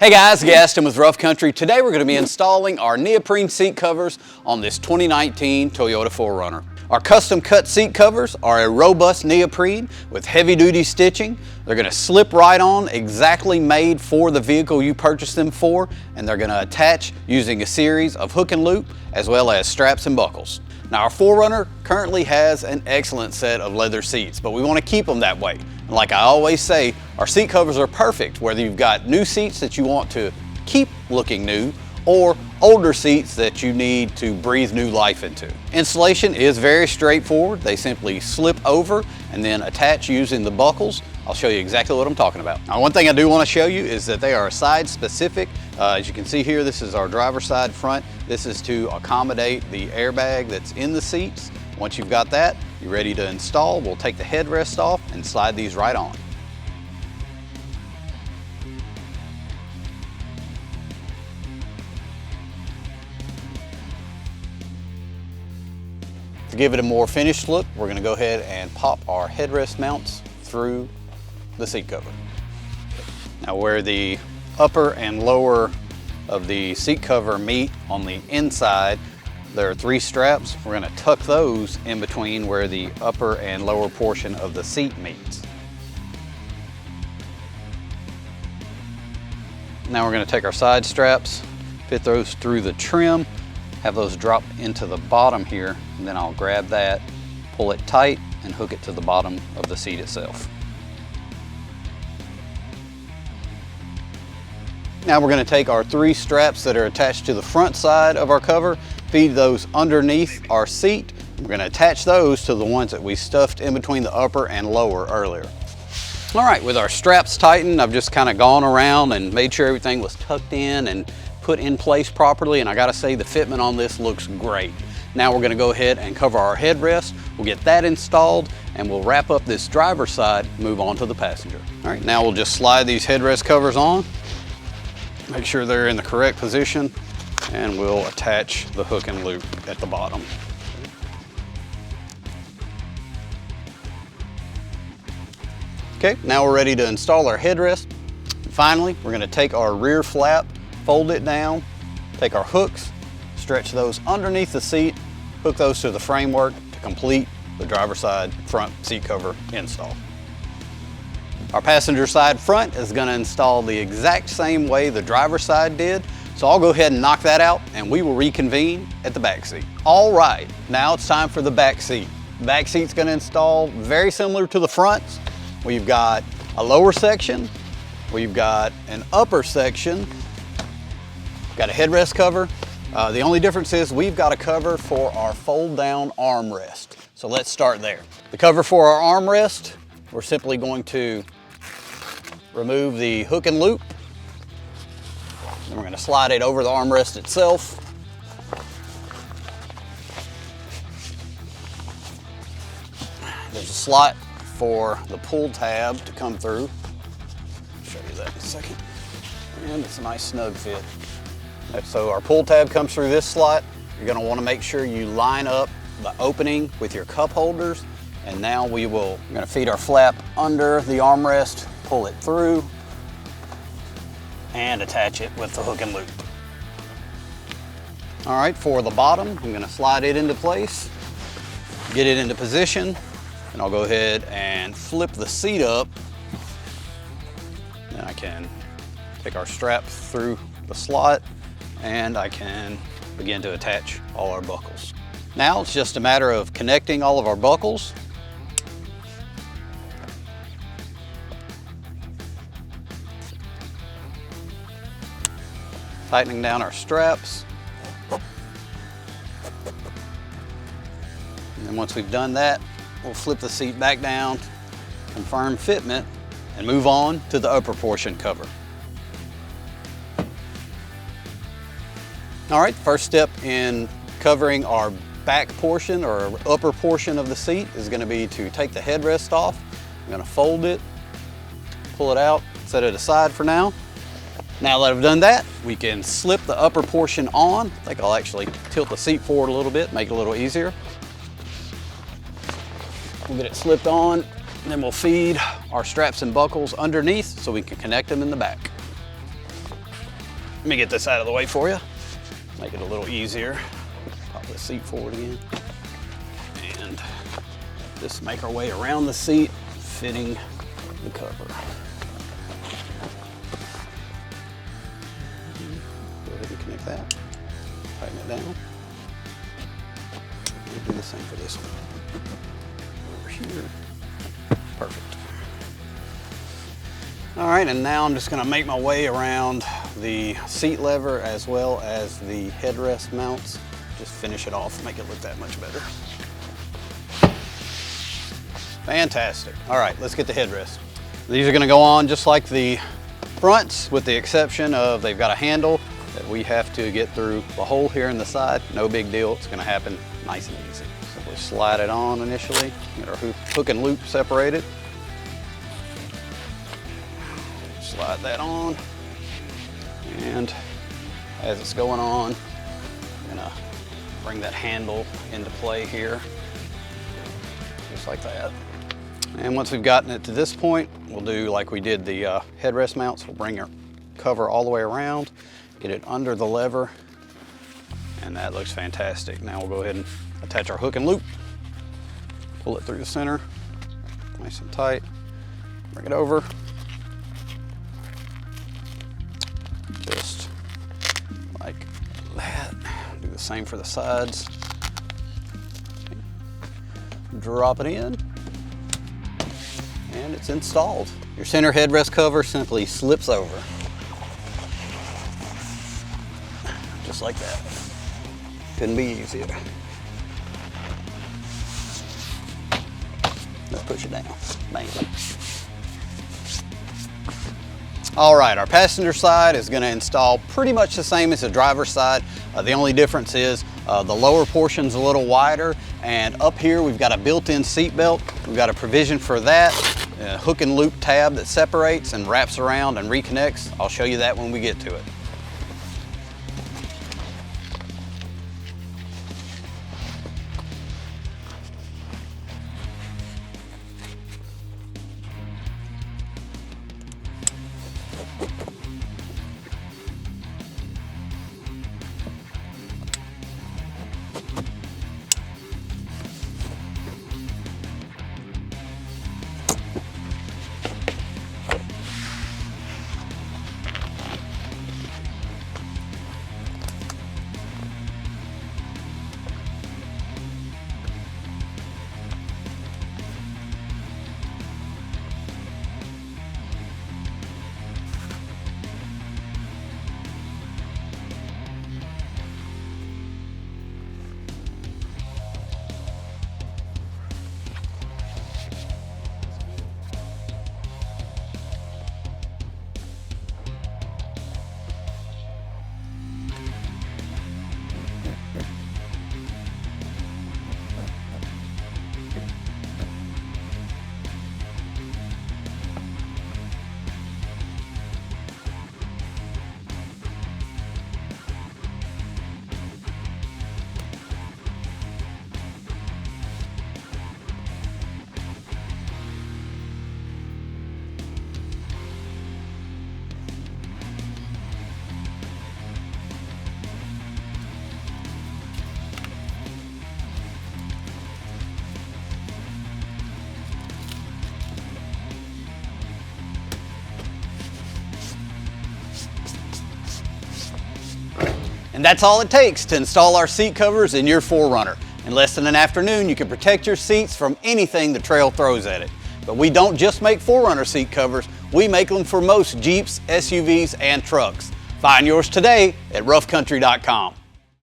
Hey guys, Gaston with Rough Country. Today we're going to be installing our neoprene seat covers on this 2019 Toyota 4Runner. Our custom cut seat covers are a robust neoprene with heavy duty stitching. They're going to slip right on, exactly made for the vehicle you purchased them for, and they're going to attach using a series of hook and loop as well as straps and buckles. Now our 4Runner currently has an excellent set of leather seats, but we want to keep them that way. And like I always say, our seat covers are perfect whether you've got new seats that you want to keep looking new or older seats that you need to breathe new life into. Installation is very straightforward. They simply slip over and then attach using the buckles. I'll show you exactly what I'm talking about. Now, one thing I do want to show you is that they are side specific. As you can see here, this is our driver's side front. This is to accommodate the airbag that's in the seats. Once you've got that, you're ready to install. We'll take the headrest off and slide these right on. To give it a more finished look, we're going to go ahead and pop our headrest mounts through the seat cover. Now where the upper and lower of the seat cover meet on the inside, there are 3 straps. We're going to tuck those in between where the upper and lower portion of the seat meets. Now we're going to take our side straps, fit those through the trim, have those drop into the bottom here, and then I'll grab that, pull it tight, and hook it to the bottom of the seat itself. Now we're going to take our 3 straps that are attached to the front side of our cover, feed those underneath our seat. We're going to attach those to the ones that we stuffed in between the upper and lower earlier. All right, with our straps tightened, I've just kind of gone around and made sure everything was tucked in and put in place properly, and I gotta say the fitment on this looks great. Now we're gonna go ahead and cover our headrest. We'll get that installed and we'll wrap up this driver's side, move on to the passenger. All right, now we'll just slide these headrest covers on, make sure they're in the correct position, and we'll attach the hook and loop at the bottom. Okay, now we're ready to install our headrest. Finally, we're gonna take our rear flap, fold it down, take our hooks, stretch those underneath the seat, hook those to the framework to complete the driver's side front seat cover install. Our passenger side front is going to install the exact same way the driver's side did, so I'll go ahead and knock that out and we will reconvene at the back seat. All right, now it's time for the back seat. The back seat's going to install very similar to the front. We've got a lower section, we've got an upper section, got a headrest cover. The only difference is we've got a cover for our fold down armrest. So let's start there. The cover for our armrest, we're simply going to remove the hook and loop. Then we're going to slide it over the armrest itself. There's a slot for the pull tab to come through. I'll show you that in a second. And it's a nice snug fit. So our pull tab comes through this slot. You're going to want to make sure you line up the opening with your cup holders. And now we're going to feed our flap under the armrest, pull it through, and attach it with the hook and loop. All right, for the bottom, I'm going to slide it into place, get it into position, and I'll go ahead and flip the seat up. Then I can take our strap through the slot, and I can begin to attach all our buckles. Now it's just a matter of connecting all of our buckles. Tightening down our straps. And then once we've done that, we'll flip the seat back down, confirm fitment, and move on to the upper portion cover. All right, first step in covering our back portion or upper portion of the seat is going to be to take the headrest off. I'm going to fold it, pull it out, set it aside for now. Now that I've done that, we can slip the upper portion on. I think I'll actually tilt the seat forward a little bit, make it a little easier. We'll get it slipped on, and then we'll feed our straps and buckles underneath so we can connect them in the back. Let me get this out of the way for you. Make it a little easier. Pop the seat forward again. And just make our way around the seat, fitting the cover. Go ahead and connect that. Tighten it down. We'll do the same for this one. Over here. Perfect. All right, and now I'm just gonna make my way around the seat lever as well as the headrest mounts. Just finish it off, make it look that much better. Fantastic. All right, let's get the headrest. These are gonna go on just like the fronts, with the exception of they've got a handle that we have to get through the hole here in the side. No big deal, it's gonna happen nice and easy. So we'll slide it on initially, get our hook and loop separated. Slide that on, and as it's going on, I'm gonna bring that handle into play here, just like that. And once we've gotten it to this point, we'll do like we did the headrest mounts. We'll bring our cover all the way around, get it under the lever, and that looks fantastic. Now we'll go ahead and attach our hook and loop, pull it through the center, nice and tight, bring it over. Just like that. Do the same for the sides. Drop it in, and it's installed. Your center headrest cover simply slips over. Just like that. Couldn't be easier. Let's push it down. Bang. All right, our passenger side is gonna install pretty much the same as the driver's side. The only difference is the lower portion's a little wider, and up here we've got a built-in seat belt. We've got a provision for that, a hook and loop tab that separates and wraps around and reconnects. I'll show you that when we get to it. And that's all it takes to install our seat covers in your 4Runner. In less than an afternoon, you can protect your seats from anything the trail throws at it. But we don't just make 4Runner seat covers, we make them for most Jeeps, SUVs, and trucks. Find yours today at roughcountry.com.